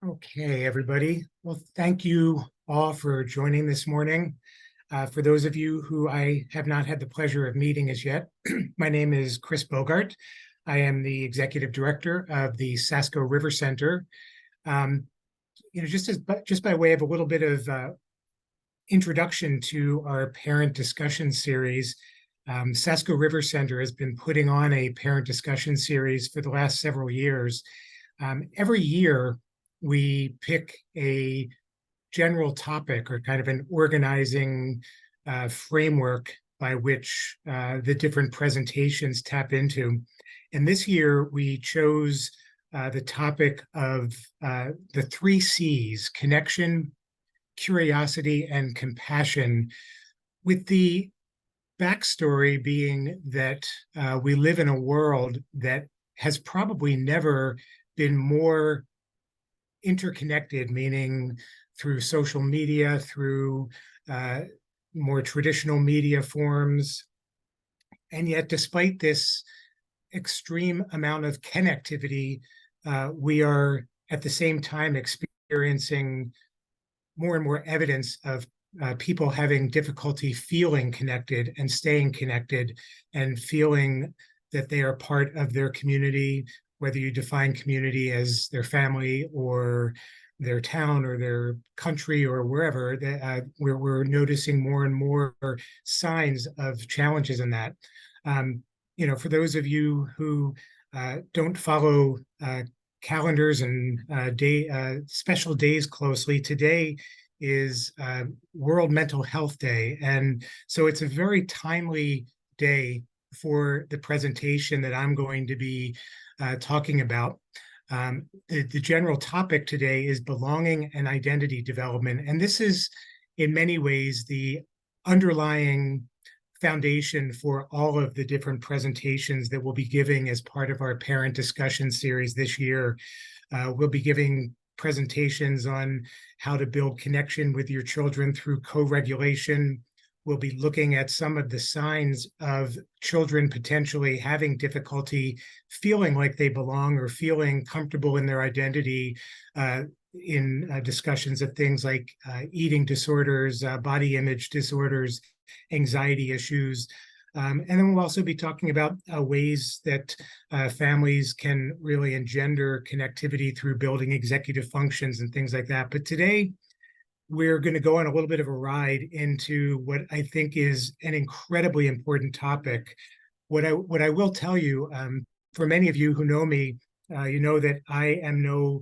Okay, everybody. Well, thank you all for joining this morning. For those of you who I have not had the pleasure of meeting as yet, my name is Chris Bogart. I am the executive director of the Sasko River Center. Um, just by way of a little bit of introduction to our parent discussion series, Sasko River Center has been putting on a parent discussion series for the last several years. Every year, we pick a general topic or kind of an organizing framework by which the different presentations tap into. And this year, we chose the topic of the three C's: connection, curiosity, and compassion, with the backstory being that we live in a world that has probably never been more interconnected, meaning through social media, through uh, more traditional media forms. And yet, despite this extreme amount of connectivity, we are at the same time experiencing more and more evidence of people having difficulty feeling connected and staying connected and feeling that they are part of their community, whether you define community as their family or their town or their country or wherever. We're noticing more and more signs of challenges in that. Um, for those of you who don't follow calendars and special days closely, today is World Mental Health Day. And so it's a very timely day for the presentation that I'm going to be talking about. The general topic today is belonging and identity development. And this is, in many ways, the underlying foundation for all of the different presentations that we'll be giving as part of our parent discussion series this year. We'll be giving presentations on how to build connection with your children through co-regulation. We'll be looking at some of the signs of children potentially having difficulty feeling like they belong or feeling comfortable in their identity, in discussions of things like eating disorders, body image disorders, anxiety issues. And then we'll also be talking about ways that families can really engender connectivity through building executive functions and things like that. But today, we're going to go on a little bit of a ride into what I think is an incredibly important topic. What I will tell you, for many of you who know me, you know that I am no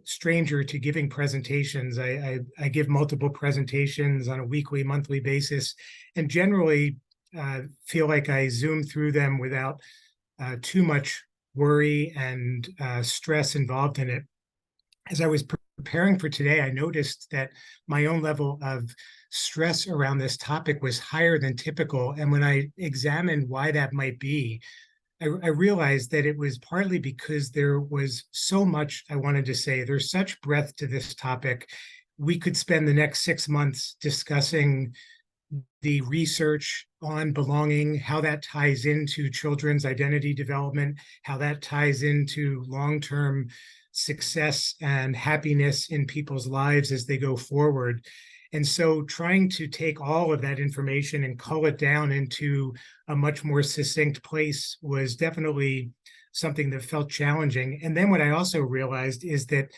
stranger to giving presentations. I give multiple presentations on a weekly, monthly basis, and generally feel like I zoom through them without too much worry and stress involved in it. As I was preparing for today, I noticed that my own level of stress around this topic was higher than typical. And when I examined why that might be, I realized that it was partly because there was so much I wanted to say. There's such breadth to this topic. We could spend the next 6 months discussing the research on belonging, how that ties into children's identity development, how that ties into long-term success and happiness in people's lives as they go forward. And so trying to take all of that information and cull it down into a much more succinct place was definitely something that felt challenging. And then what I also realized is that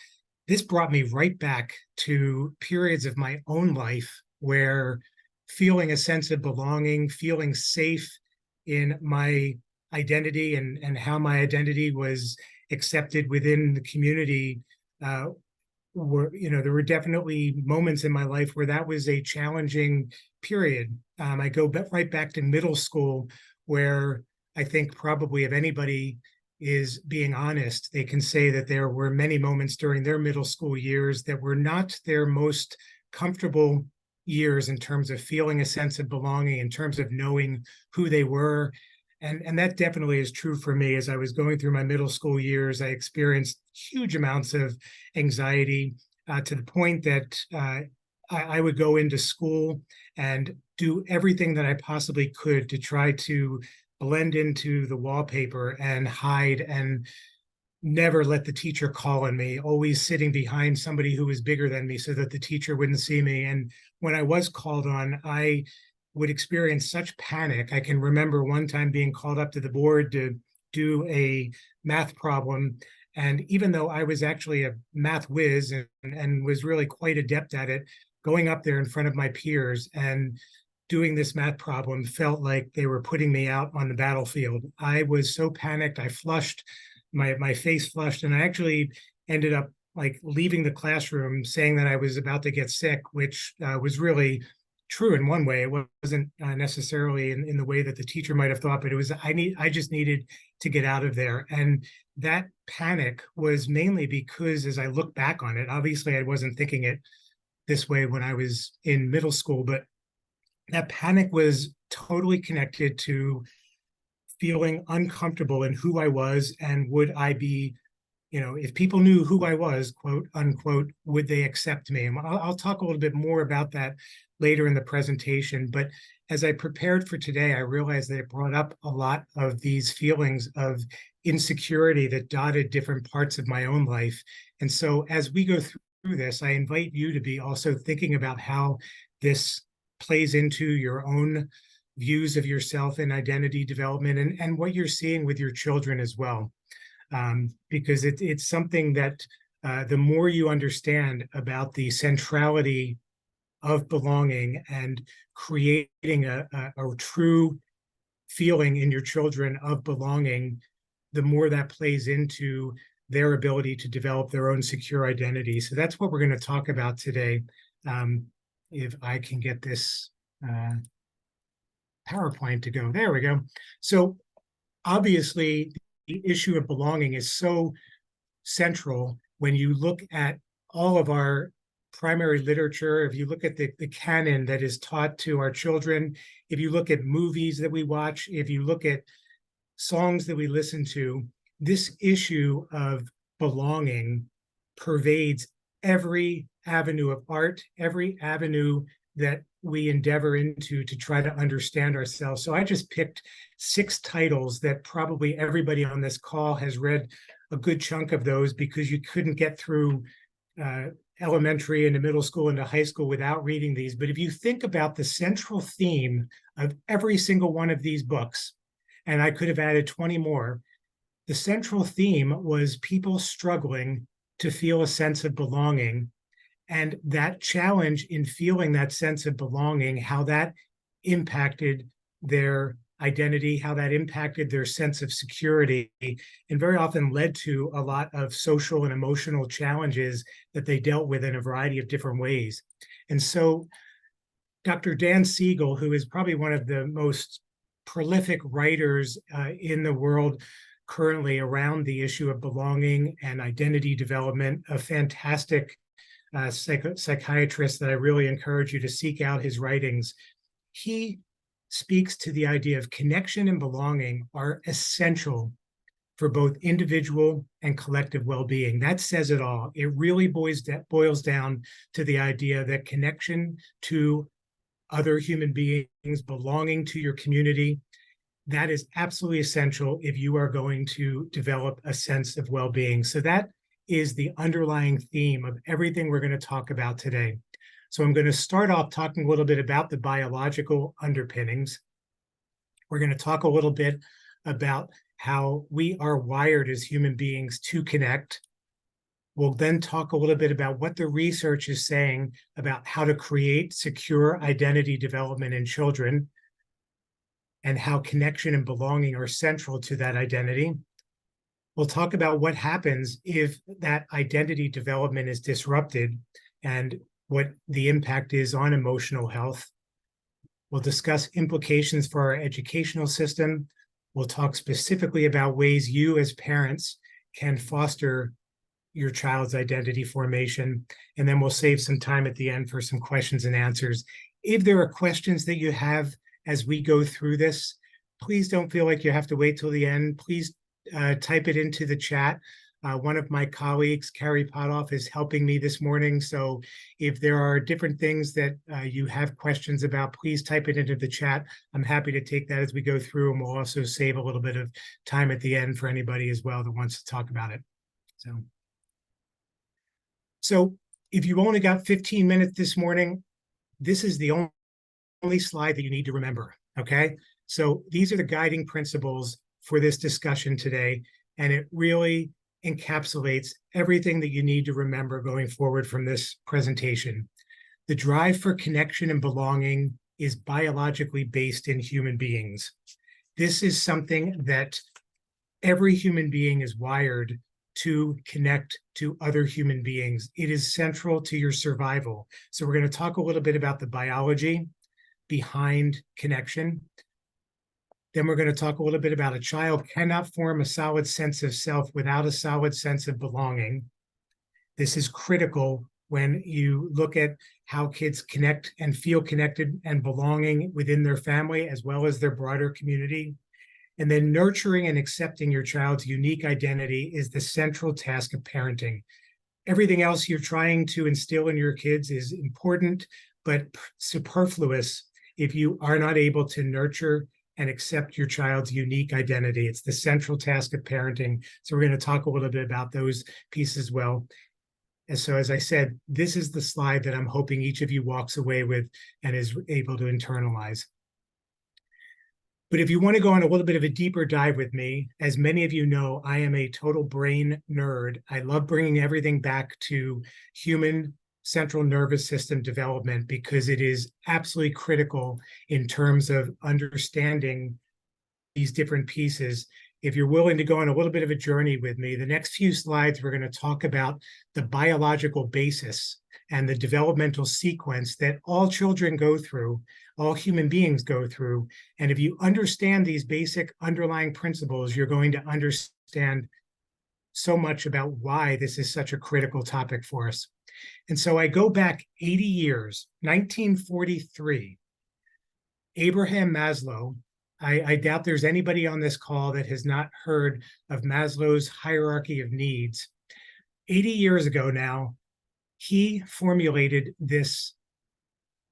this brought me right back to periods of my own life where feeling a sense of belonging, feeling safe in my identity and how my identity was accepted within the community, there were definitely moments in my life where that was a challenging period. I go right back to middle school, where I think probably if anybody is being honest, they can say that there were many moments during their middle school years that were not their most comfortable years in terms of feeling a sense of belonging, in terms of knowing who they were. And that definitely is true for me. As I was going through my middle school years, I experienced huge amounts of anxiety, to the point that I would go into school and do everything that I possibly could to try to blend into the wallpaper and hide and never let the teacher call on me, always sitting behind somebody who was bigger than me so that the teacher wouldn't see me. And when I was called on, I would experience such panic. I can remember one time being called up to the board to do a math problem. And even though I was actually a math whiz and was really quite adept at it, going up there in front of my peers and doing this math problem felt like they were putting me out on the battlefield. I was so panicked. I flushed, my face flushed, and I actually ended up like leaving the classroom saying that I was about to get sick, which was really true in one way. It wasn't necessarily in the way that the teacher might have thought, but it was I just needed to get out of there. And that panic was mainly because as I look back on it, obviously I wasn't thinking it this way when I was in middle school, but that panic was totally connected to feeling uncomfortable in who I was, and would I be, if people knew who I was, quote unquote, would they accept me? And I'll talk a little bit more about that later in the presentation. But as I prepared for today, I realized that it brought up a lot of these feelings of insecurity that dotted different parts of my own life. And so as we go through this, I invite you to be also thinking about how this plays into your own views of yourself and identity development, and what you're seeing with your children as well. Because it's something that the more you understand about the centrality of belonging and creating a true feeling in your children of belonging, the more that plays into their ability to develop their own secure identity. So that's what we're going to talk about today. If I can get this PowerPoint to go. There we go. So obviously, the issue of belonging is so central when you look at all of our primary literature. If you look at the canon that is taught to our children, if you look at movies that we watch, if you look at songs that we listen to, this issue of belonging pervades every avenue of art, every avenue that we endeavor into to try to understand ourselves. So I just picked 6 titles that probably everybody on this call has read a good chunk of those, because you couldn't get through elementary into middle school into high school without reading these. But if you think about the central theme of every single one of these books, and I could have added 20 more, the central theme was people struggling to feel a sense of belonging. And that challenge in feeling that sense of belonging, how that impacted their identity, how that impacted their sense of security, and very often led to a lot of social and emotional challenges that they dealt with in a variety of different ways. And so Dr. Dan Siegel, who is probably one of the most prolific writers in the world currently around the issue of belonging and identity development, a fantastic psychiatrist that I really encourage you to seek out his writings. He speaks to the idea of connection and belonging are essential for both individual and collective well-being. That says it all. It really boils down to the idea that connection to other human beings, belonging to your community, that is absolutely essential if you are going to develop a sense of well-being. So that is the underlying theme of everything we're going to talk about today. So I'm going to start off talking a little bit about the biological underpinnings. We're going to talk a little bit about how we are wired as human beings to connect. We'll then talk a little bit about what the research is saying about how to create secure identity development in children, and how connection and belonging are central to that identity. We'll talk about what happens if that identity development is disrupted and what the impact is on emotional health. We'll discuss implications for our educational system. We'll talk specifically about ways you as parents can foster your child's identity formation. And then we'll save some time at the end for some questions and answers. If there are questions that you have as we go through this, please don't feel like you have to wait till the end. Please type it into the chat. One of my colleagues, Carrie Potoff, is helping me this morning. So if there are different things that you have questions about, please type it into the chat. I'm happy to take that as we go through, and we'll also save a little bit of time at the end for anybody as well that wants to talk about it. So if you only got 15 minutes this morning, this is the only slide that you need to remember, okay? So these are the guiding principles for this discussion today, and it really encapsulates everything that you need to remember going forward from this presentation. The drive for connection and belonging is biologically based in human beings. This is something that every human being is wired to connect to other human beings. It is central to your survival. So we're going to talk a little bit about the biology behind connection. Then we're going to talk a little bit about a child cannot form a solid sense of self without a solid sense of belonging. This is critical when you look at how kids connect and feel connected and belonging within their family as well as their broader community. And then nurturing and accepting your child's unique identity is the central task of parenting. Everything else you're trying to instill in your kids is important, but superfluous if you are not able to nurture and accept your child's unique identity. It's the central task of parenting. So we're going to talk a little bit about those pieces as well. And so, as I said, this is the slide that I'm hoping each of you walks away with and is able to internalize. But if you want to go on a little bit of a deeper dive with me, as many of you know, I am a total brain nerd. I love bringing everything back to human central nervous system development because it is absolutely critical in terms of understanding these different pieces. If you're willing to go on a little bit of a journey with me, the next few slides, we're going to talk about the biological basis and the developmental sequence that all children go through, all human beings go through. And if you understand these basic underlying principles, you're going to understand so much about why this is such a critical topic for us. And so I go back 80 years, 1943, Abraham Maslow. I doubt there's anybody on this call that has not heard of Maslow's hierarchy of needs. 80 years ago now, he formulated this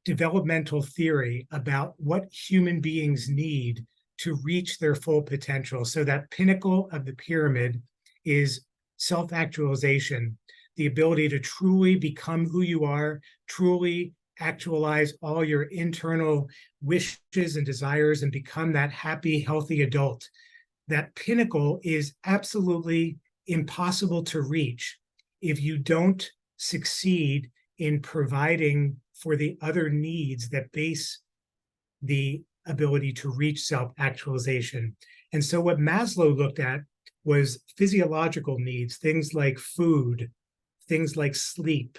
developmental theory about what human beings need to reach their full potential. So that pinnacle of the pyramid is self-actualization, the ability to truly become who you are, truly actualize all your internal wishes and desires and become that happy, healthy adult. That pinnacle is absolutely impossible to reach if you don't succeed in providing for the other needs that base the ability to reach self-actualization. And so what Maslow looked at was physiological needs, things like food, things like sleep.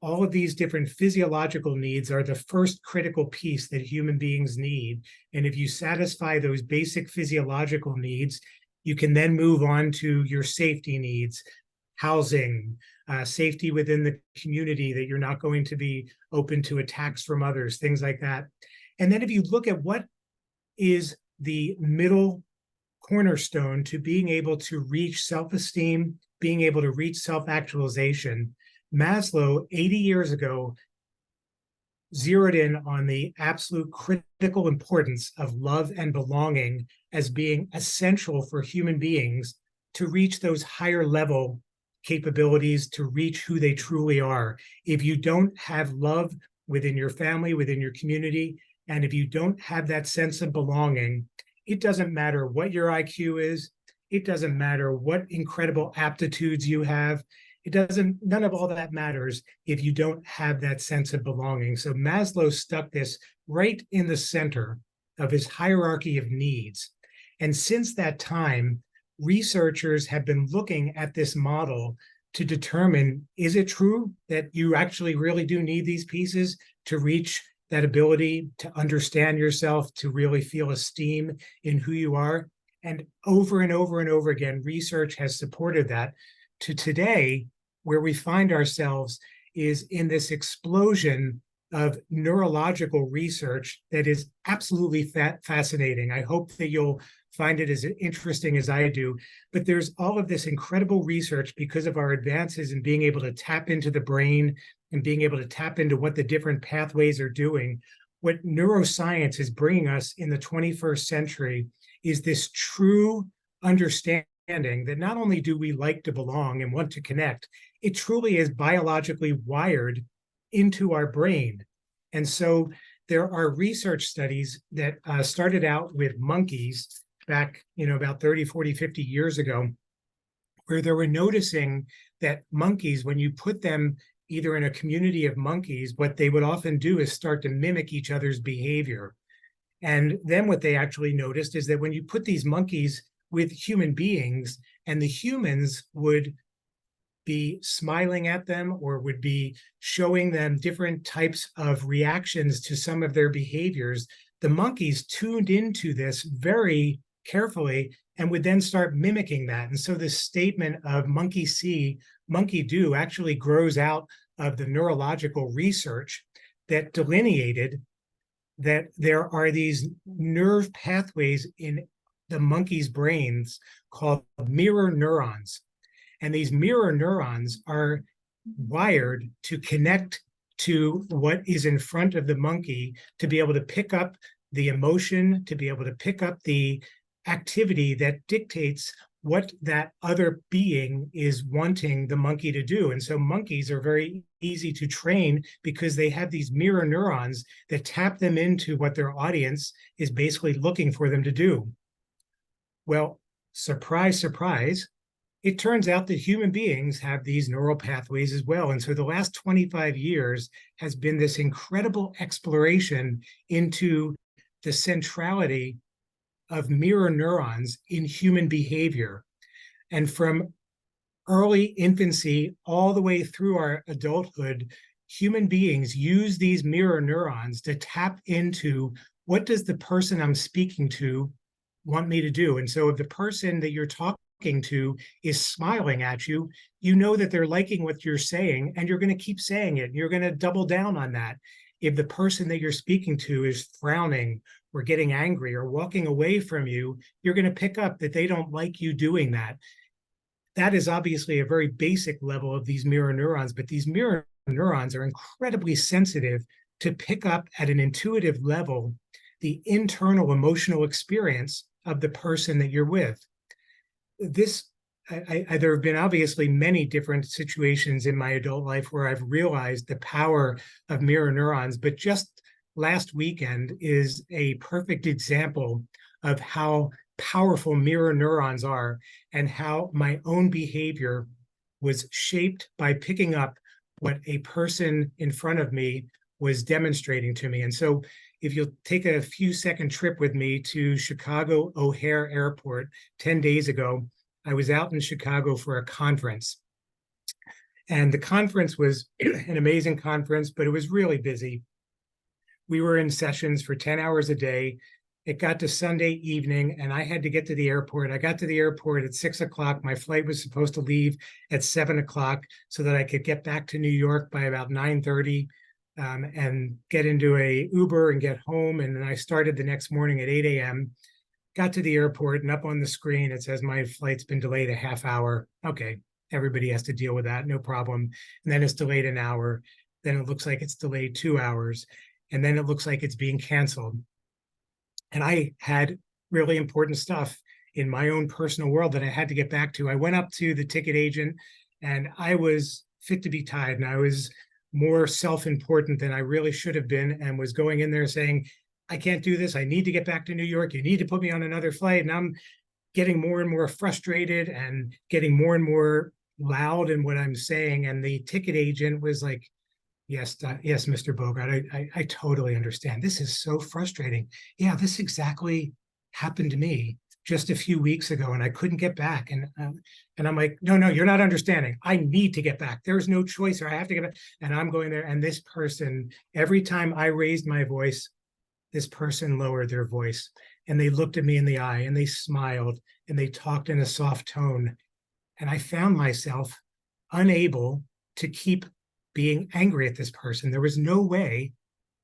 All of these different physiological needs are the first critical piece that human beings need. And if you satisfy those basic physiological needs, you can then move on to your safety needs, housing, safety within the community, that you're not going to be open to attacks from others, things like that. And then if you look at what is the middle cornerstone to being able to reach self-esteem, being able to reach self-actualization, Maslow, 80 years ago, zeroed in on the absolute critical importance of love and belonging as being essential for human beings to reach those higher level capabilities, to reach who they truly are. If you don't have love within your family, within your community, and if you don't have that sense of belonging, it doesn't matter what your IQ is. It doesn't matter what incredible aptitudes you have. None of all that matters if you don't have that sense of belonging. So Maslow stuck this right in the center of his hierarchy of needs. And since that time, researchers have been looking at this model to determine, is it true that you actually really do need these pieces to reach that ability to understand yourself, to really feel esteem in who you are? And over and over and over again, research has supported that. To today, where we find ourselves is in this explosion of neurological research that is absolutely fascinating. I hope that you'll find it as interesting as I do. But there's all of this incredible research because of our advances in being able to tap into the brain and being able to tap into what the different pathways are doing. What neuroscience is bringing us in the 21st century is this true understanding that not only do we like to belong and want to connect, it truly is biologically wired into our brain. And so there are research studies that started out with monkeys back, about 30, 40, 50 years ago, where they were noticing that monkeys, when you put them either in a community of monkeys, what they would often do is start to mimic each other's behavior. And then what they actually noticed is that when you put these monkeys with human beings and the humans would be smiling at them or would be showing them different types of reactions to some of their behaviors, the monkeys tuned into this very carefully and would then start mimicking that. And so this statement of monkey see, monkey do actually grows out of the neurological research that delineated that there are these nerve pathways in the monkey's brains called mirror neurons. And these mirror neurons are wired to connect to what is in front of the monkey to be able to pick up the emotion, to be able to pick up the activity that dictates what that other being is wanting the monkey to do. And so monkeys are very easy to train because they have these mirror neurons that tap them into what their audience is basically looking for them to do. Well, surprise, surprise, it turns out that human beings have these neural pathways as well. And so the last 25 years has been this incredible exploration into the centrality of mirror neurons in human behavior. And from early infancy all the way through our adulthood, human beings use these mirror neurons to tap into what does the person I'm speaking to want me to do. And so if the person that you're talking to is smiling at you, you know that they're liking what you're saying, and you're going to keep saying it. You're going to double down on that. If the person that you're speaking to is frowning or getting angry or walking away from you, you're going to pick up that they don't like you doing that. That is obviously a very basic level of these mirror neurons, but these mirror neurons are incredibly sensitive to pick up at an intuitive level the internal emotional experience of the person that you're with. There have been obviously many different situations in my adult life where I've realized the power of mirror neurons, but just last weekend is a perfect example of how powerful mirror neurons are and how my own behavior was shaped by picking up what a person in front of me was demonstrating to me. And so if you'll take a few second trip with me to Chicago O'Hare Airport 10 days ago, I was out in Chicago for a conference. And the conference was an amazing conference, but it was really busy. We were in sessions for 10 hours a day. It got to Sunday evening and I had to get to the airport. I got to the airport at 6 o'clock. My flight was supposed to leave at 7 o'clock so that I could get back to New York by about 9:30 and get into a Uber and get home. And then I started the next morning at 8 a.m. Got to the airport and up on the screen, it says my flight's been delayed a half hour. Okay, everybody has to deal with that, no problem. And then it's delayed an hour. Then it looks like it's delayed 2 hours. And then it looks like it's being canceled. And I had really important stuff in my own personal world that I had to get back to. I went up to the ticket agent and I was fit to be tied. And I was more self-important than I really should have been and was going in there saying, I can't do this. I need to get back to New York. You need to put me on another flight. And I'm getting more and more frustrated and getting more and more loud in what I'm saying. And the ticket agent was like, yes, yes, Mr. Bogart, I totally understand. This is so frustrating. Yeah, this exactly happened to me just a few weeks ago, and I couldn't get back. And I'm like, no, you're not understanding. I need to get back. There's no choice, or I have to get back. And I'm going there. And this person, every time I raised my voice, this person lowered their voice, and they looked at me in the eye, and they smiled, and they talked in a soft tone. And I found myself unable to keep being angry at this person. There was no way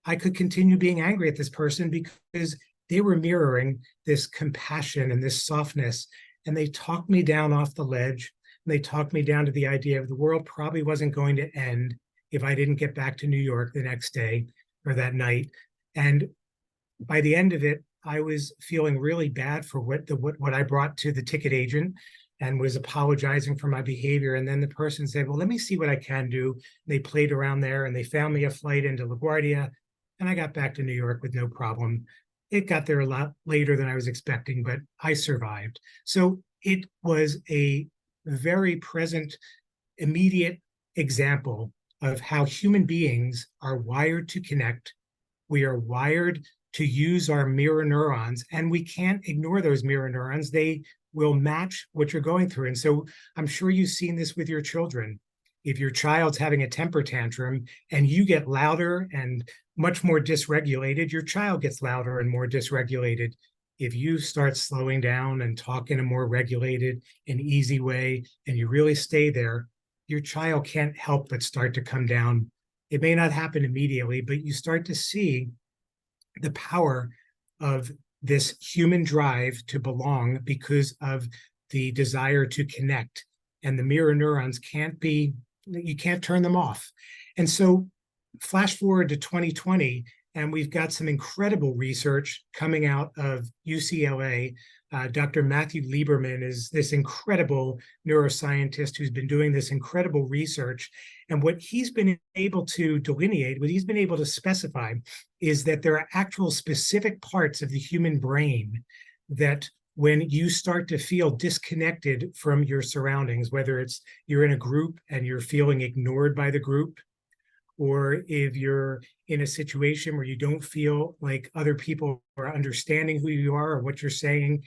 I could continue being angry at this person because they were mirroring this compassion and this softness. And they talked me down off the ledge. And they talked me down to the idea of the world probably wasn't going to end if I didn't get back to New York the next day or that night. And by the end of it, I was feeling really bad for what I brought to the ticket agent. and was apologizing for my behavior. And then the person said, well, let me see what I can do. They played around there and they found me a flight into LaGuardia, and I got back to New York with no problem. It got there a lot later than I was expecting, but I survived. So it was a very present, immediate example of how human beings are wired to connect. We are wired to use our mirror neurons, and we can't ignore those mirror neurons. They will match what you're going through. And so I'm sure you've seen this with your children. If your child's having a temper tantrum and you get louder and much more dysregulated, your child gets louder and more dysregulated. If you start slowing down and talk in a more regulated and easy way, and you really stay there, your child can't help but start to come down. It may not happen immediately, but you start to see the power of this human drive to belong because of the desire to connect. And the mirror neurons you can't turn them off. And so flash forward to 2020, and we've got some incredible research coming out of UCLA. Dr. Matthew Lieberman is this incredible neuroscientist who's been doing this incredible research. And what he's been able to delineate, what he's been able to specify, is that there are actual specific parts of the human brain that when you start to feel disconnected from your surroundings, whether it's you're in a group and you're feeling ignored by the group, or if you're in a situation where you don't feel like other people are understanding who you are or what you're saying,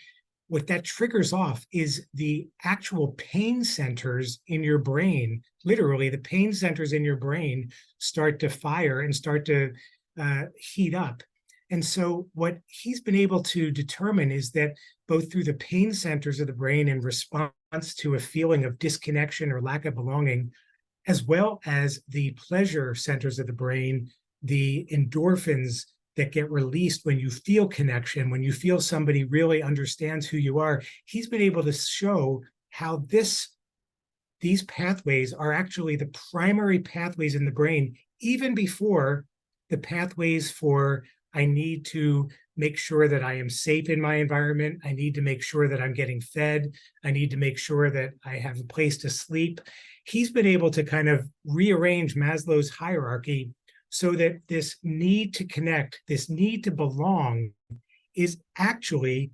what that triggers off is the actual pain centers in your brain. Literally, the pain centers in your brain start to fire and start to heat up. And so what he's been able to determine is that both through the pain centers of the brain in response to a feeling of disconnection or lack of belonging, as well as the pleasure centers of the brain, the endorphins that get released when you feel connection, when you feel somebody really understands who you are, he's been able to show how these pathways are actually the primary pathways in the brain, even before the pathways for I need to make sure that I am safe in my environment. I need to make sure that I'm getting fed. I need to make sure that I have a place to sleep. He's been able to kind of rearrange Maslow's hierarchy so that this need to connect, this need to belong, is actually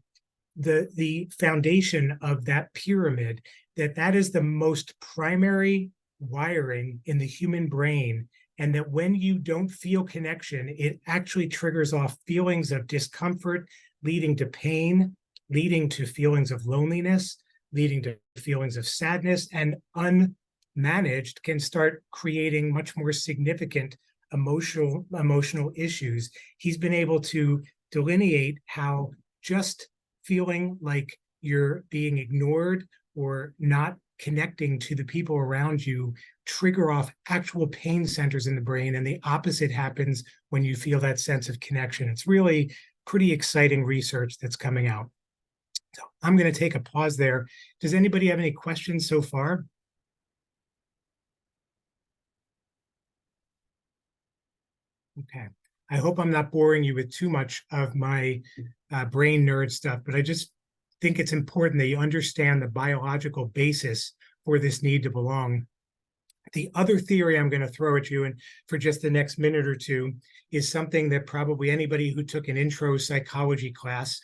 the foundation of that pyramid, that is the most primary wiring in the human brain. And that when you don't feel connection, it actually triggers off feelings of discomfort, leading to pain, leading to feelings of loneliness, leading to feelings of sadness, and unmanaged can start creating much more significant emotional issues. He's been able to delineate how just feeling like you're being ignored or not connecting to the people around you trigger off actual pain centers in the brain, and the opposite happens when you feel that sense of connection. It's really pretty exciting research that's coming out. So I'm going to take a pause there. Does anybody have any questions so far? Okay. I hope I'm not boring you with too much of my brain nerd stuff, but I just think it's important that you understand the biological basis for this need to belong. The other theory I'm going to throw at you, and for just the next minute or two, is something that probably anybody who took an intro psychology class,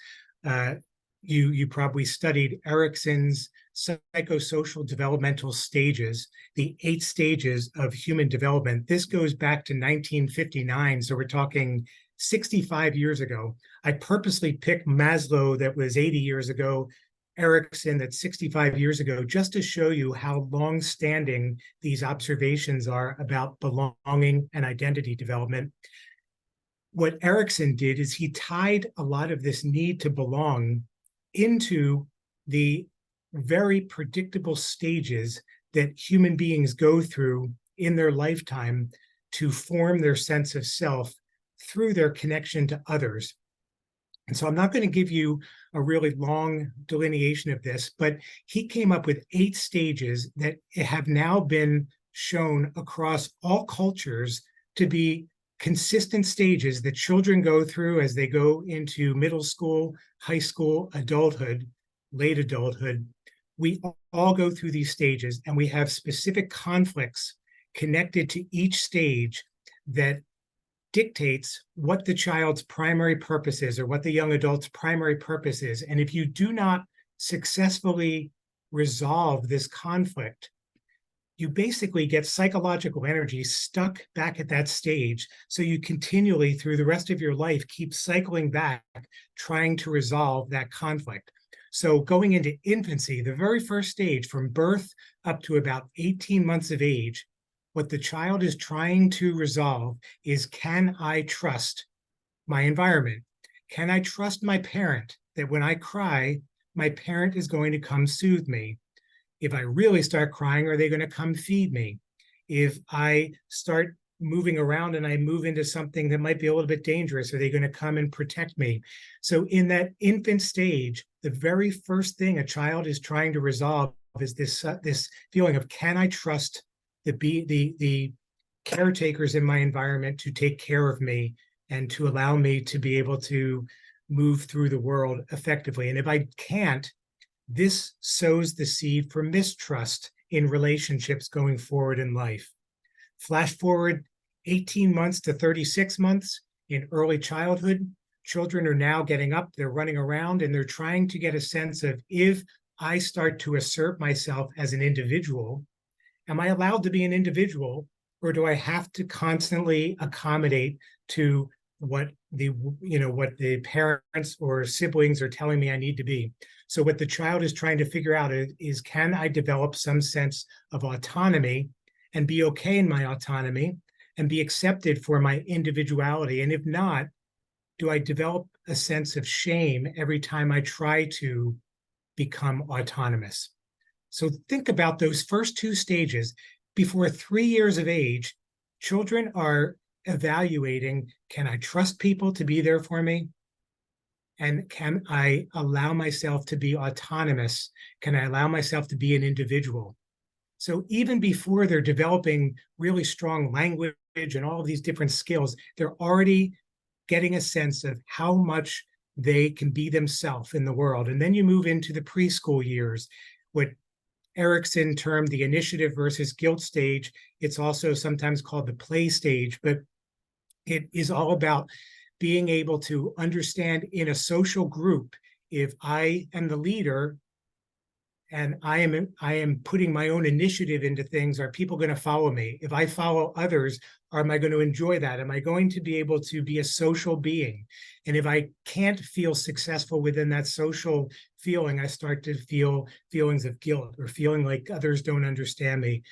you probably studied Erikson's psychosocial developmental stages, the 8 stages of human development. This goes back to 1959, so we're talking 65 years ago. I purposely picked Maslow that was 80 years ago, Erikson that's 65 years ago, just to show you how long-standing these observations are about belonging and identity development. What Erikson did is he tied a lot of this need to belong into the very predictable stages that human beings go through in their lifetime to form their sense of self through their connection to others. And so I'm not going to give you a really long delineation of this, but he came up with 8 stages that have now been shown across all cultures to be consistent stages that children go through as they go into middle school, high school, adulthood, late adulthood, we all go through these stages, and we have specific conflicts connected to each stage that dictates what the child's primary purpose is, or what the young adult's primary purpose is. And if you do not successfully resolve this conflict, you basically get psychological energy stuck back at that stage. So you continually, through the rest of your life, keep cycling back, trying to resolve that conflict. So going into infancy, the very first stage, from birth up to about 18 months of age, what the child is trying to resolve is, can I trust my environment? Can I trust my parent that when I cry, my parent is going to come soothe me? If I really start crying, are they going to come feed me? If I start moving around and I move into something that might be a little bit dangerous, are they going to come and protect me? So in that infant stage, the very first thing a child is trying to resolve is this feeling of, can I trust the caretakers in my environment to take care of me and to allow me to be able to move through the world effectively? And if I can't, this sows the seed for mistrust in relationships going forward in life. Flash forward 18 months to 36 months in early childhood, children are now getting up, they're running around, and they're trying to get a sense of, if I start to assert myself as an individual, am I allowed to be an individual, or do I have to constantly accommodate to what the parents or siblings are telling me I need to be? So what the child is trying to figure out is, can I develop some sense of autonomy and be okay in my autonomy and be accepted for my individuality? And if not, do I develop a sense of shame every time I try to become autonomous? So think about those first two stages. Before 3 years of age, children are evaluating, can I trust people to be there for me? And can I allow myself to be autonomous? Can I allow myself to be an individual? So even before they're developing really strong language and all of these different skills, they're already getting a sense of how much they can be themselves in the world. And then you move into the preschool years, what Erickson termed the initiative versus guilt stage. It's also sometimes called the play stage, but it is all about being able to understand in a social group, if I am the leader and I am putting my own initiative into things, are people going to follow me? If I follow others, am I going to enjoy that? Am I going to be able to be a social being? And if I can't feel successful within that social feeling, I start to feel feelings of guilt or feeling like others don't understand me.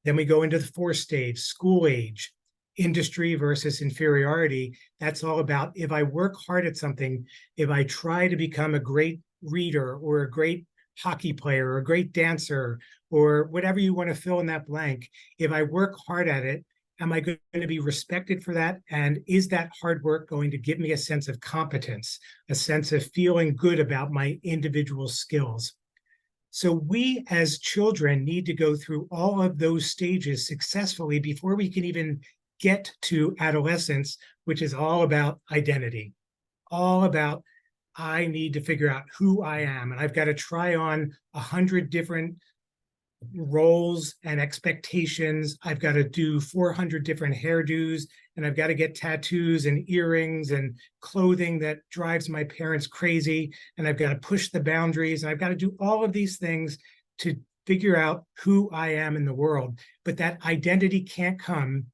Then we go into the fourth stage, school age, industry versus inferiority. That's all about, if I work hard at something, if I try to become a great reader or a great hockey player or a great dancer or whatever you want to fill in that blank, if I work hard at it, am I going to be respected for that? And is that hard work going to give me a sense of competence, a sense of feeling good about my individual skills? So we as children need to go through all of those stages successfully before we can even get to adolescence, which is all about identity, all about, I need to figure out who I am. And I've got to try on 100 different roles and expectations. I've got to do 400 different hairdos, and I've got to get tattoos and earrings and clothing that drives my parents crazy. And I've got to push the boundaries, and I've got to do all of these things to figure out who I am in the world. But that identity can't come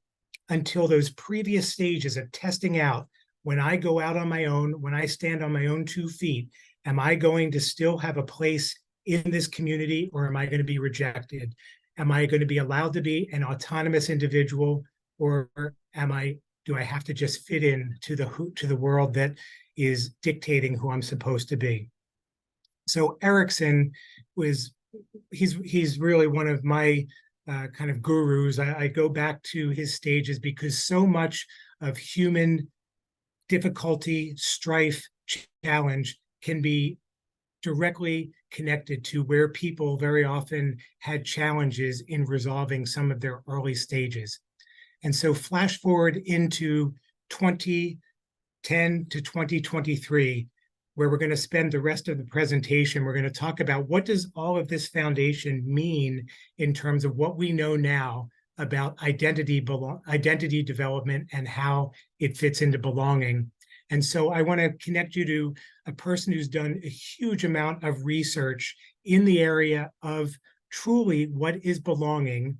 until those previous stages of testing out. When I go out on my own, when I stand on my own 2 feet, am I going to still have a place in this community, or am I going to be rejected? Am I going to be allowed to be an autonomous individual, or do I have to just fit in to the world that is dictating who I'm supposed to be? So Erickson he's really one of my kind of gurus. I go back to his stages because so much of human difficulty, strife, challenge can be directly connected to where people very often had challenges in resolving some of their early stages. And so flash forward into 2010 to 2023, where we're going to spend the rest of the presentation. We're going to talk about what does all of this foundation mean in terms of what we know now about identity development and how it fits into belonging. And so I want to connect you to a person who's done a huge amount of research in the area of truly what is belonging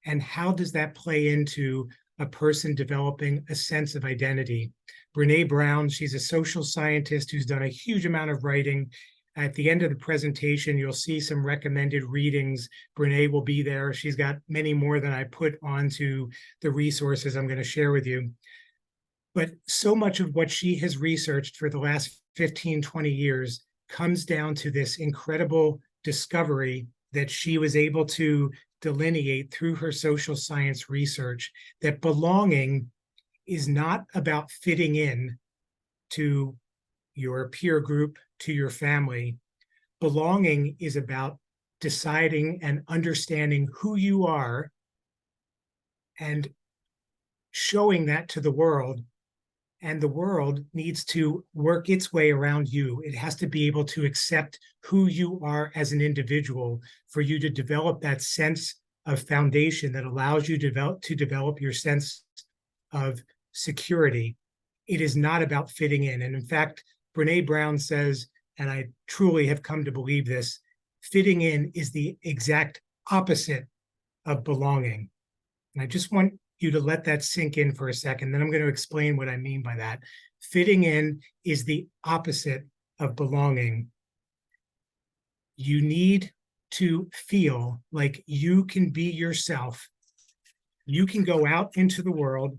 and how does that play into a person developing a sense of identity. Brene Brown, she's a social scientist who's done a huge amount of writing. At the end of the presentation, you'll see some recommended readings. Brene will be there. She's got many more than I put onto the resources I'm going to share with you. But so much of what she has researched for the last 15, 20 years comes down to this incredible discovery that she was able to delineate through her social science research, that belonging is not about fitting in to your peer group, to your family. Belonging is about deciding and understanding who you are and showing that to the world. And the world needs to work its way around you. It has to be able to accept who you are as an individual for you to develop that sense of foundation that allows you to develop your sense of security. It is not about fitting in. And in fact, Brene Brown says, and I truly have come to believe this, fitting in is the exact opposite of belonging. And I just want you to let that sink in for a second. Then I'm going to explain what I mean by that. Fitting in is the opposite of belonging. You need to feel like you can be yourself. You can go out into the world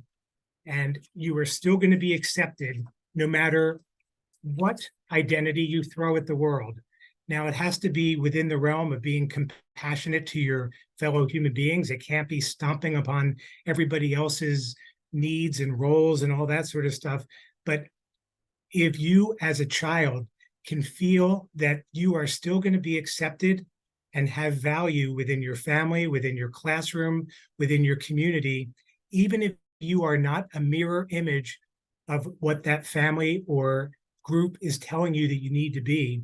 and you are still going to be accepted no matter what identity you throw at the world. Now, it has to be within the realm of being compassionate to your fellow human beings. It can't be stomping upon everybody else's needs and roles and all that sort of stuff. But if you, as a child, can feel that you are still going to be accepted and have value within your family, within your classroom, within your community, even if you are not a mirror image of what that family or group is telling you that you need to be,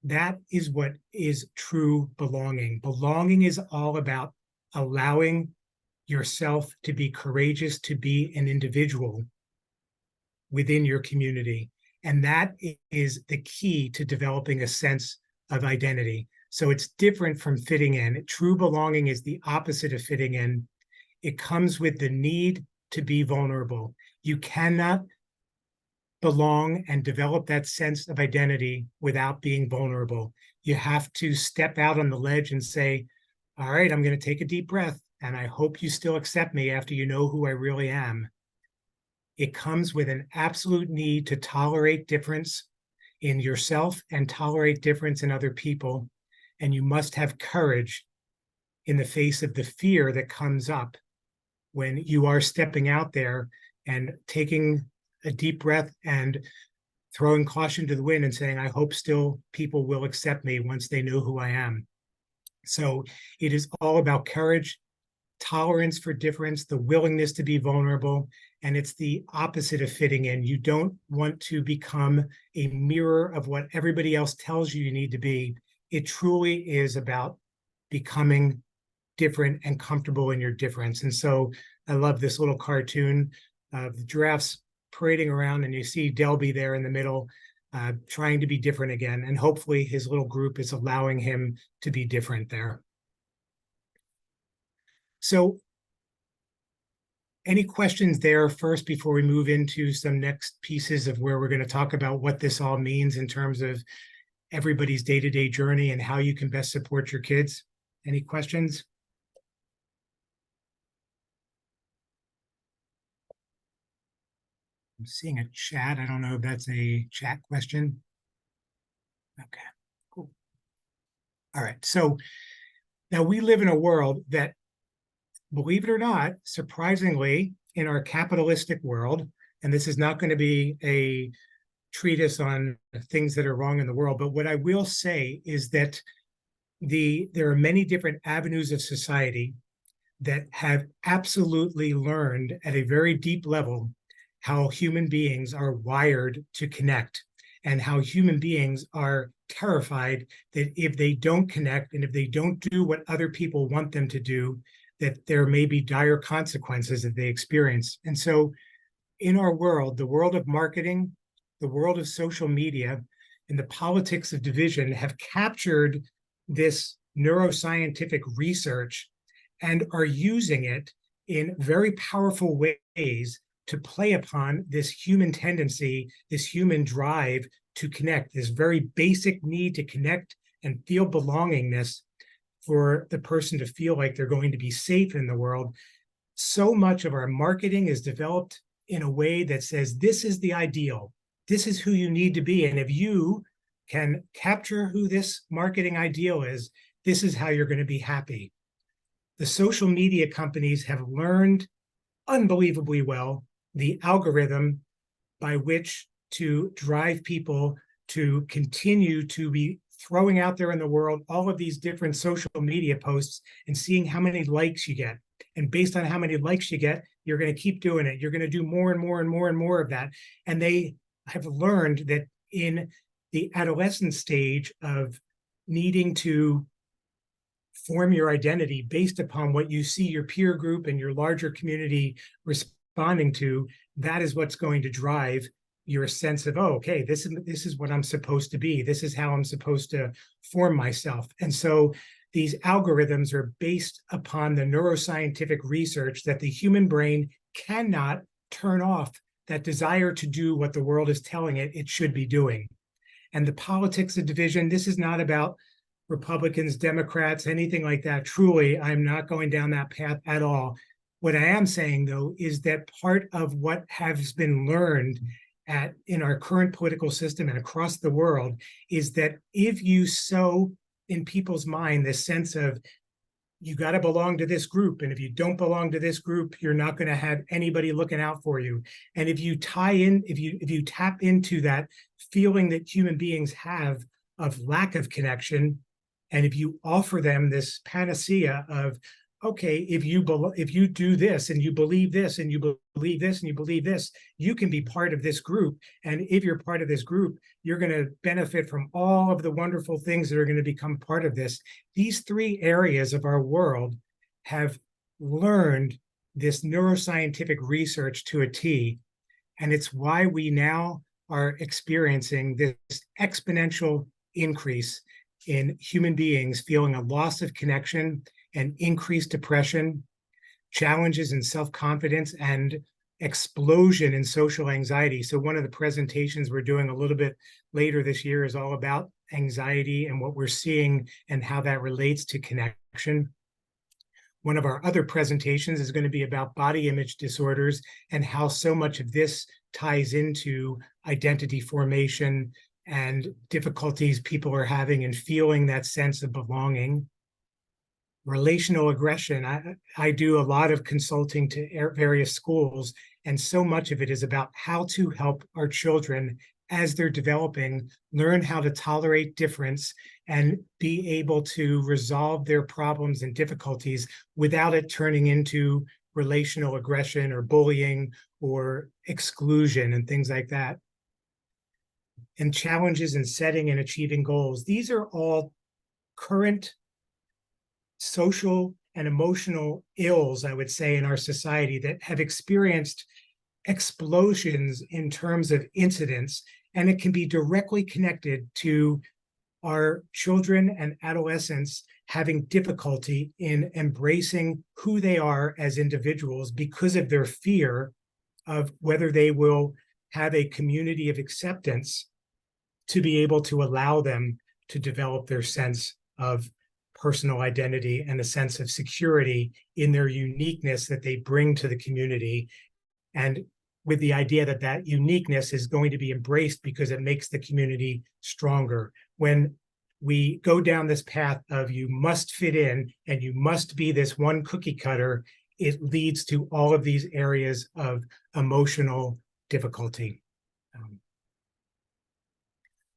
that is what is true belonging. Belonging is all about allowing yourself to be courageous, to be an individual within your community. And that is the key to developing a sense of identity. So it's different from fitting in. True belonging is the opposite of fitting in. It comes with the need to be vulnerable. You cannot belong and develop that sense of identity without being vulnerable. You have to step out on the ledge and say, all right, I'm going to take a deep breath, and I hope you still accept me after you know who I really am. It comes with an absolute need to tolerate difference in yourself and tolerate difference in other people. And you must have courage in the face of the fear that comes up when you are stepping out there and taking a deep breath and throwing caution to the wind and saying, I hope still people will accept me once they know who I am. So it is all about courage, tolerance for difference, the willingness to be vulnerable, and it's the opposite of fitting in. You don't want to become a mirror of what everybody else tells you need to be. It truly is about becoming different and comfortable in your difference. And so I love this little cartoon of the giraffes parading around, and you see Delby there in the middle, trying to be different again. And hopefully his little group is allowing him to be different there. So any questions there first before we move into some next pieces of where we're going to talk about what this all means in terms of everybody's day-to-day journey and how you can best support your kids? Any questions? I'm seeing a chat. I don't know if that's a chat question. Okay, cool. All right. So now we live in a world that, believe it or not, surprisingly, in our capitalistic world, and this is not going to be a treatise on things that are wrong in the world, but what I will say is that there are many different avenues of society that have absolutely learned at a very deep level how human beings are wired to connect. and how human beings are terrified that if they don't connect and if they don't do what other people want them to do, that there may be dire consequences that they experience. And so in our world, the world of marketing, the world of social media, and the politics of division have captured this neuroscientific research and are using it in very powerful ways to play upon this human tendency, this human drive to connect, this very basic need to connect and feel belongingness, for the person to feel like they're going to be safe in the world. So much of our marketing is developed in a way that says, this is the ideal. This is who you need to be. And if you can capture who this marketing ideal is, this is how you're going to be happy. The social media companies have learned unbelievably well the algorithm by which to drive people to continue to be throwing out there in the world all of these different social media posts and seeing how many likes you get. And based on how many likes you get, you're going to keep doing it. You're going to do more and more and more and more of that. And they have learned that in the adolescent stage of needing to form your identity based upon what you see your peer group and your larger community responding to, that is what's going to drive your sense of, oh, okay, this is what I'm supposed to be. This is how I'm supposed to form myself. And so these algorithms are based upon the neuroscientific research that the human brain cannot turn off that desire to do what the world is telling it should be doing. And the politics of division, this is not about Republicans, Democrats, anything like that. Truly, I'm not going down that path at all. What I am saying, though, is that part of what has been learned in our current political system and across the world is that if you sow in people's mind this sense of you got to belong to this group, and if you don't belong to this group, you're not going to have anybody looking out for you. And if you if you tap into that feeling that human beings have of lack of connection, and if you offer them this panacea of, okay, if you do this and you believe this and you believe this and you believe this, you can be part of this group. And if you're part of this group, you're going to benefit from all of the wonderful things that are going to become part of this. These three areas of our world have learned this neuroscientific research to a T. And it's why we now are experiencing this exponential increase in human beings feeling a loss of connection and increased depression, challenges in self-confidence, and explosion in social anxiety. So one of the presentations we're doing a little bit later this year is all about anxiety and what we're seeing and how that relates to connection. One of our other presentations is going to be about body image disorders and how so much of this ties into identity formation and difficulties people are having in feeling that sense of belonging. Relational aggression. I do a lot of consulting to various schools, and so much of it is about how to help our children as they're developing, learn how to tolerate difference and be able to resolve their problems and difficulties without it turning into relational aggression or bullying or exclusion and things like that. And challenges in setting and achieving goals. These are all current social and emotional ills, I would say, in our society that have experienced explosions in terms of incidents, and it can be directly connected to our children and adolescents having difficulty in embracing who they are as individuals because of their fear of whether they will have a community of acceptance to be able to allow them to develop their sense of personal identity and a sense of security in their uniqueness that they bring to the community. And with the idea that that uniqueness is going to be embraced because it makes the community stronger. When we go down this path of you must fit in and you must be this one cookie cutter, it leads to all of these areas of emotional difficulty.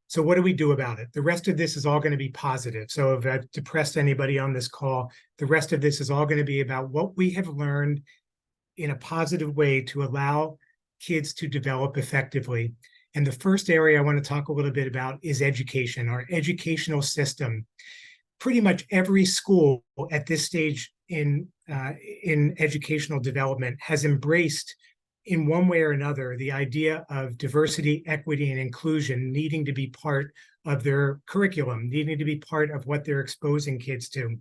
So what do we do about it? The rest of this is all going to be positive. So if I've depressed anybody on this call, the rest of this is all going to be about what we have learned in a positive way to allow kids to develop effectively. And the first area I want to talk a little bit about is education, our educational system. Pretty much every school at this stage in educational development has embraced, in one way or another, the idea of diversity, equity, and inclusion needing to be part of their curriculum, needing to be part of what they're exposing kids to.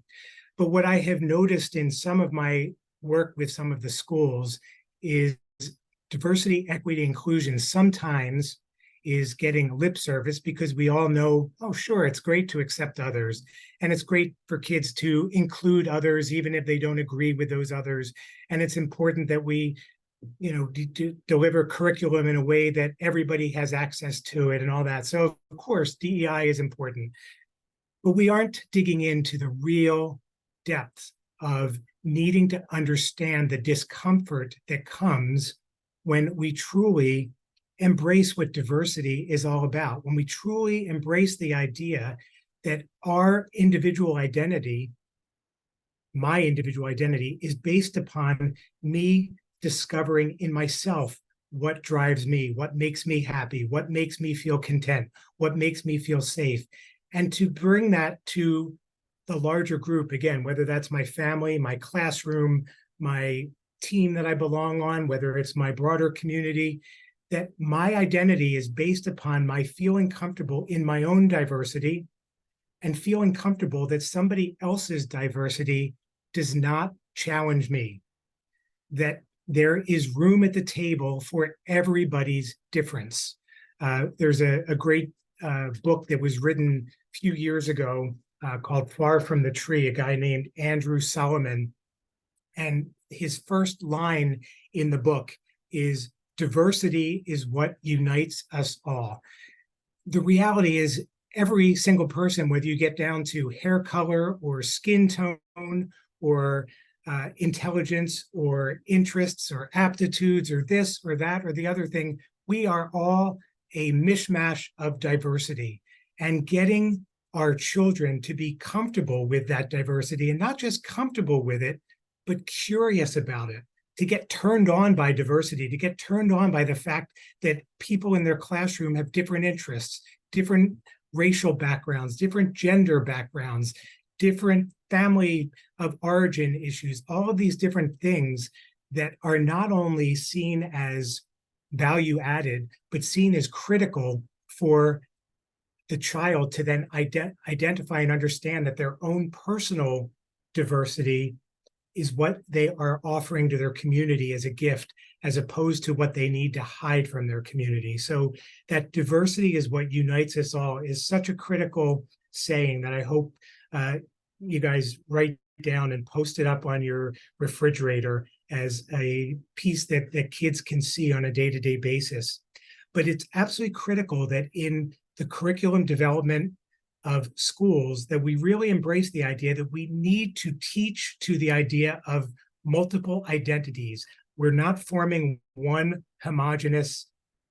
But what I have noticed in some of my work with some of the schools is diversity, equity, inclusion sometimes is getting lip service because we all know, oh, sure, it's great to accept others. And it's great for kids to include others, even if they don't agree with those others. And it's important that we, deliver curriculum in a way that everybody has access to it and all that. So, of course, DEI is important. But we aren't digging into the real depths of needing to understand the discomfort that comes when we truly embrace what diversity is all about, when we truly embrace the idea that our individual identity, my individual identity, is based upon me discovering in myself what drives me, what makes me happy, what makes me feel content, what makes me feel safe. And to bring that to the larger group, again, whether that's my family, my classroom, my team that I belong on, whether it's my broader community, that my identity is based upon my feeling comfortable in my own diversity and feeling comfortable that somebody else's diversity does not challenge me, that there is room at the table for everybody's difference. There's a great book that was written a few years ago called Far from the Tree, a guy named Andrew Solomon. And his first line in the book is, diversity is what unites us all. The reality is every single person, whether you get down to hair color or skin tone or intelligence or interests or aptitudes or this or that or the other thing, we are all a mishmash of diversity. And getting our children to be comfortable with that diversity, and not just comfortable with it, but curious about it, to get turned on by diversity, to get turned on by the fact that people in their classroom have different interests, different racial backgrounds, different gender backgrounds, different family of origin issues, all of these different things that are not only seen as value added, but seen as critical for the child to then identify and understand that their own personal diversity is what they are offering to their community as a gift, as opposed to what they need to hide from their community. So that diversity is what unites us all is such a critical saying that I hope you guys write down and post it up on your refrigerator as a piece that kids can see on a day-to-day basis. But it's absolutely critical that in the curriculum development of schools, that we really embrace the idea that we need to teach to the idea of multiple identities. We're not forming one homogeneous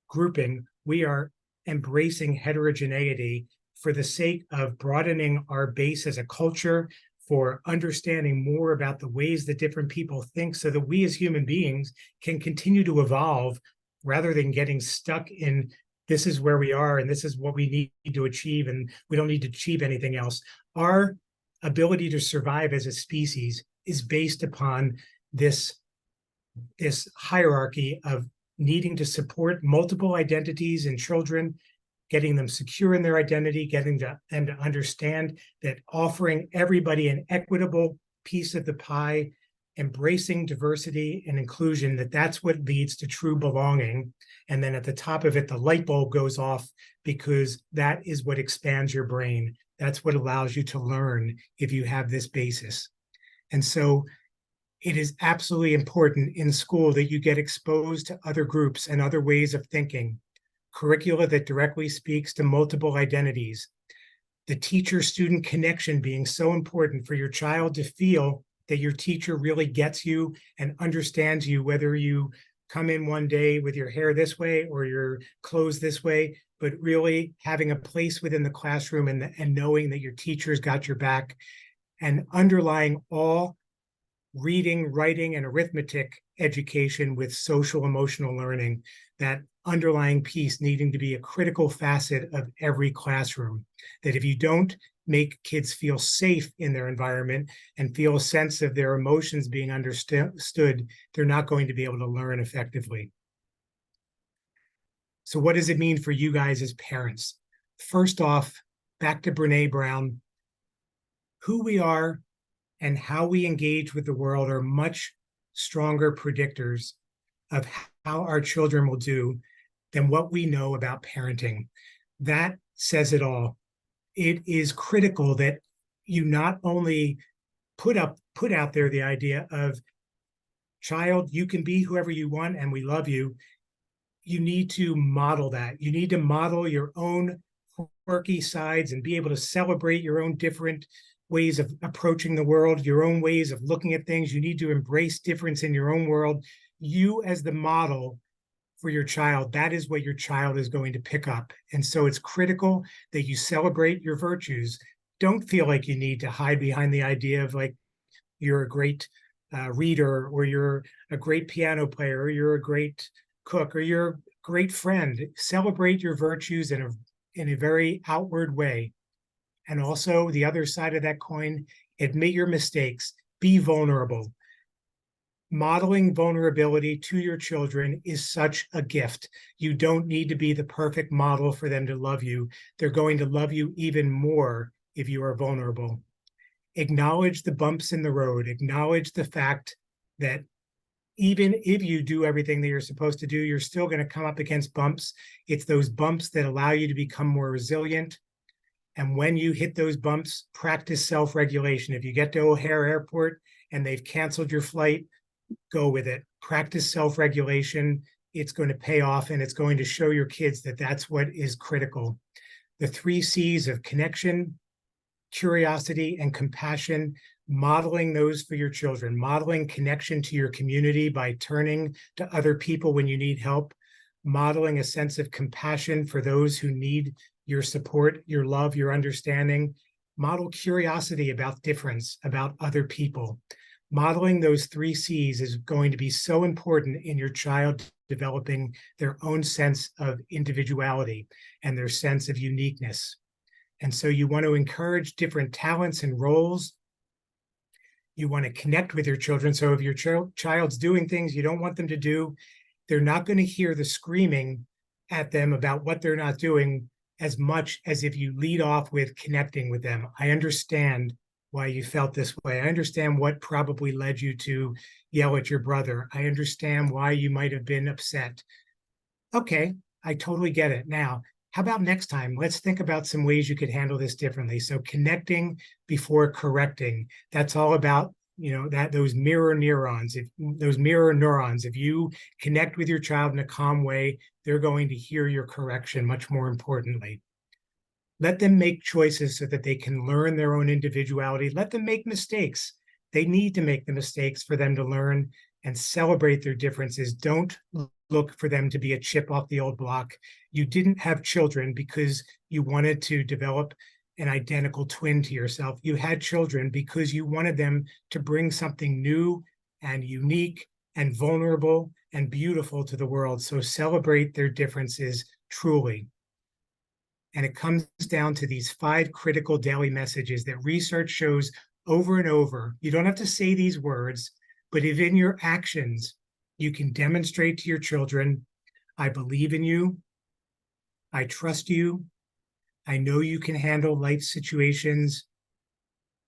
grouping. We are embracing heterogeneity for the sake of broadening our base as a culture, for understanding more about the ways that different people think, so that we as human beings can continue to evolve rather than getting stuck in this is where we are and this is what we need to achieve and we don't need to achieve anything else. Our ability to survive as a species is based upon this hierarchy of needing to support multiple identities in children, getting them secure in their identity, getting them to understand that offering everybody an equitable piece of the pie, embracing diversity and inclusion, that's what leads to true belonging. And then at the top of it, the light bulb goes off, because that is what expands your brain. That's what allows you to learn if you have this basis. And so it is absolutely important in school that you get exposed to other groups and other ways of thinking, curricula that directly speaks to multiple identities, the teacher-student connection being so important for your child to feel that your teacher really gets you and understands you, whether you come in one day with your hair this way or your clothes this way, but really having a place within the classroom and knowing that your teacher's got your back, and underlying all reading, writing, and arithmetic education with social emotional learning, that underlying piece needing to be a critical facet of every classroom. That if you don't make kids feel safe in their environment and feel a sense of their emotions being understood, they're not going to be able to learn effectively. So what does it mean for you guys as parents? First off, back to Brene Brown, who we are and how we engage with the world are much stronger predictors of how our children will do than what we know about parenting. That says it all. It is critical that you not only put out there the idea of, child, you can be whoever you want and we love you. You need to model that. You need to model your own quirky sides and be able to celebrate your own different ways of approaching the world, your own ways of looking at things. You need to embrace difference in your own world. You as the model for your child, that is what your child is going to pick up. And so it's critical that you celebrate your virtues. Don't feel like you need to hide behind the idea of like you're a great reader, or you're a great piano player, or you're a great cook, or you're a great friend. Celebrate your virtues in a very outward way. And also the other side of that coin, admit your mistakes, be vulnerable. Modeling vulnerability to your children is such a gift. You don't need to be the perfect model for them to love you. They're going to love you even more if you are vulnerable. Acknowledge the bumps in the road. Acknowledge the fact that even if you do everything that you're supposed to do, you're still going to come up against bumps. It's those bumps that allow you to become more resilient. And when you hit those bumps, practice self-regulation. If you get to O'Hare Airport and they've canceled your flight, go with it. Practice self-regulation. It's going to pay off, and it's going to show your kids that that's what is critical. The 3 C's of connection, curiosity, and compassion, modeling those for your children, modeling connection to your community by turning to other people when you need help, modeling a sense of compassion for those who need your support, your love, your understanding, model curiosity about difference, about other people. Modeling those 3 C's is going to be so important in your child developing their own sense of individuality and their sense of uniqueness. And so you want to encourage different talents and roles. You want to connect with your children. So if your child's doing things you don't want them to do, they're not going to hear the screaming at them about what they're not doing as much as if you lead off with connecting with them. I understand why you felt this way. I understand what probably led you to yell at your brother. I understand why you might have been upset. Okay, I totally get it. Now, how about next time? Let's think about some ways you could handle this differently. So connecting before correcting. That's all about, those mirror neurons. If you connect with your child in a calm way, they're going to hear your correction much more importantly. Let them make choices so that they can learn their own individuality. Let them make mistakes. They need to make the mistakes for them to learn, and celebrate their differences. Don't look for them to be a chip off the old block. You didn't have children because you wanted to develop an identical twin to yourself. You had children because you wanted them to bring something new and unique and vulnerable and beautiful to the world. So celebrate their differences truly. And it comes down to these 5 critical daily messages that research shows over and over. You don't have to say these words, but if in your actions, you can demonstrate to your children, I believe in you, I trust you, I know you can handle life situations,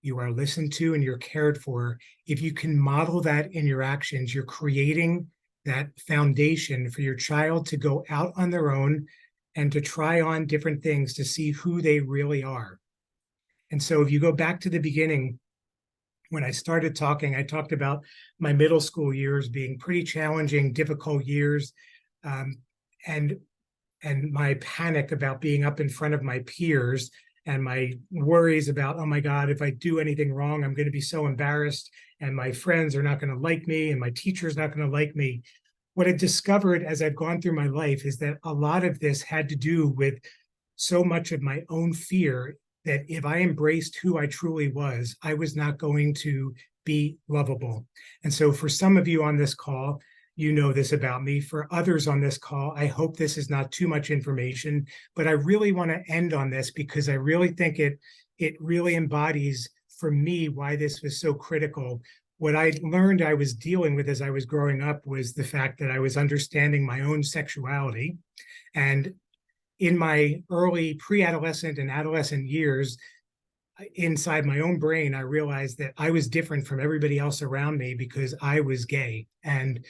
you are listened to and you're cared for. If you can model that in your actions, you're creating that foundation for your child to go out on their own and to try on different things to see who they really are. And so if you go back to the beginning, when I started talking, I talked about my middle school years being pretty challenging, difficult years, and my panic about being up in front of my peers, and my worries about, oh my God, if I do anything wrong, I'm going to be so embarrassed, and my friends are not going to like me, and my teacher's not going to like me. What I discovered as I've gone through my life is that a lot of this had to do with so much of my own fear that if I embraced who I truly was, I was not going to be lovable. And so for some of you on this call, you know this about me. For others on this call, I hope this is not too much information, but I really want to end on this because I really think it really embodies for me why this was so critical. What I learned I was dealing with as I was growing up was the fact that I was understanding my own sexuality. And in my early pre-adolescent and adolescent years, inside my own brain, I realized that I was different from everybody else around me because I was gay. And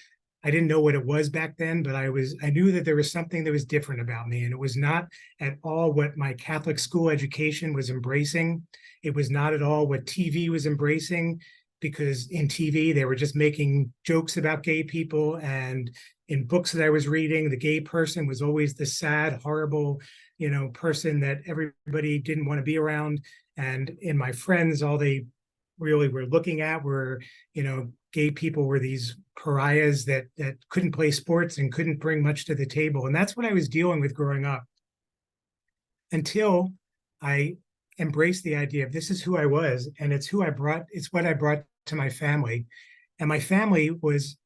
I didn't know what it was back then, but I knew that there was something that was different about me. And it was not at all what my Catholic school education was embracing. It was not at all what TV was embracing, because in TV, they were just making jokes about gay people. And in books that I was reading, the gay person was always the sad, horrible, person that everybody didn't want to be around. And in my friends, all they really were looking at were, gay people were these pariahs that couldn't play sports and couldn't bring much to the table. And that's what I was dealing with growing up, until I embraced the idea of this is who I was, and it's what I brought to my family. And my family was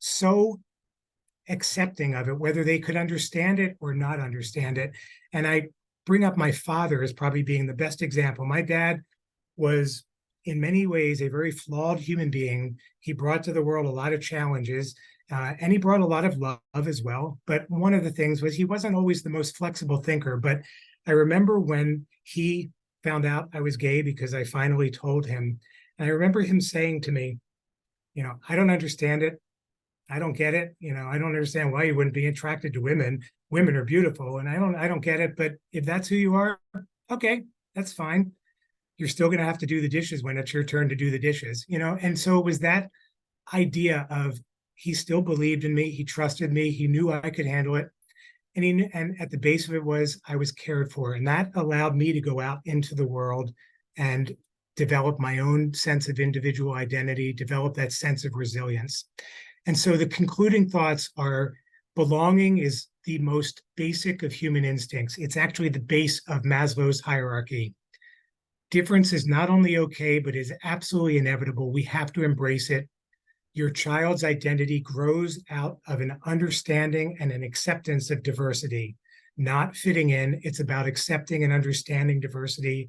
so accepting of it, whether they could understand it or not understand it. And I bring up my father as probably being the best example. My dad was, in many ways, a very flawed human being. He brought to the world a lot of challenges, and he brought a lot of love as well. But one of the things was he wasn't always the most flexible thinker. But I remember when he found out I was gay, because I finally told him, and I remember him saying to me, I don't understand it. I don't get it. I don't understand why you wouldn't be attracted to women. Women are beautiful, and I don't get it. But if that's who you are, okay, that's fine. You're still going to have to do the dishes when it's your turn to do the dishes, And so it was that idea of, he still believed in me. He trusted me. He knew I could handle it. And at the base of it was, I was cared for. And that allowed me to go out into the world and develop my own sense of individual identity, develop that sense of resilience. And so the concluding thoughts are, belonging is the most basic of human instincts. It's actually the base of Maslow's hierarchy. Difference is not only okay, but is absolutely inevitable. We have to embrace it. Your child's identity grows out of an understanding and an acceptance of diversity, not fitting in. It's about accepting and understanding diversity.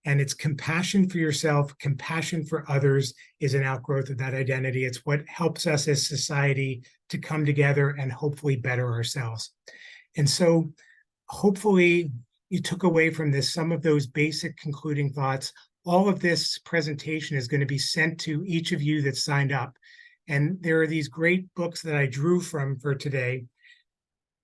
And it's compassion for yourself, compassion for others is an outgrowth of that identity. It's what helps us as society to come together and hopefully better ourselves. And so hopefully you took away from this some of those basic concluding thoughts. All of this presentation is going to be sent to each of you that signed up. And there are these great books that I drew from for today,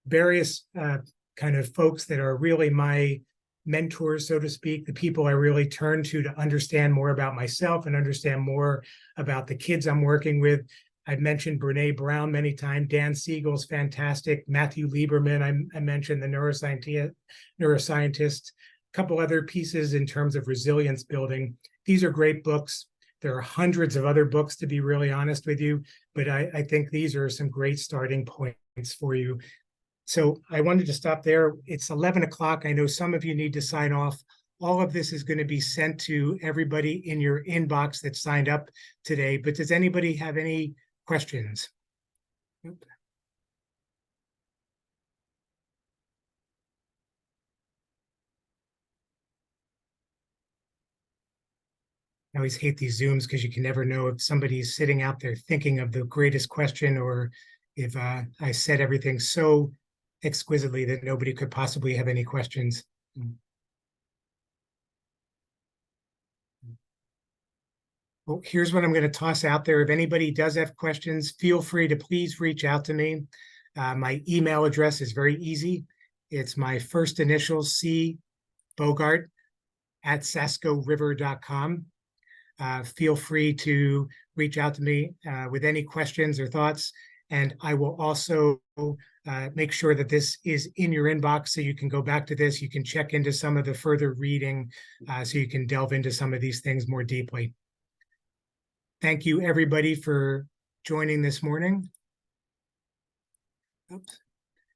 various kind of folks that are really my mentors, so to speak, the people I really turn to understand more about myself and understand more about the kids I'm working with. I've mentioned Brene Brown many times. Dan Siegel's fantastic. Matthew Lieberman, I mentioned the neuroscientist. A couple other pieces in terms of resilience building. These are great books. There are hundreds of other books, to be really honest with you, but I think these are some great starting points for you. So I wanted to stop there. It's 11 o'clock. I know some of you need to sign off. All of this is going to be sent to everybody in your inbox that signed up today. But does anybody have any questions? I always hate these Zooms because you can never know if somebody's sitting out there thinking of the greatest question, or if I said everything so exquisitely that nobody could possibly have any questions. Well, here's what I'm going to toss out there. If anybody does have questions, feel free to please reach out to me. My email address is very easy. It's my first initial, C. Bogart at sascoriver.com. Feel free to reach out to me with any questions or thoughts. And I will also make sure that this is in your inbox so you can go back to this. You can check into some of the further reading so you can delve into some of these things more deeply. Thank you, everybody, for joining this morning. Oops.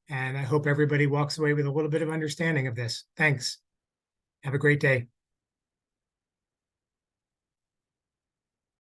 And I hope everybody walks away with a little bit of understanding of this. Thanks. Have a great day.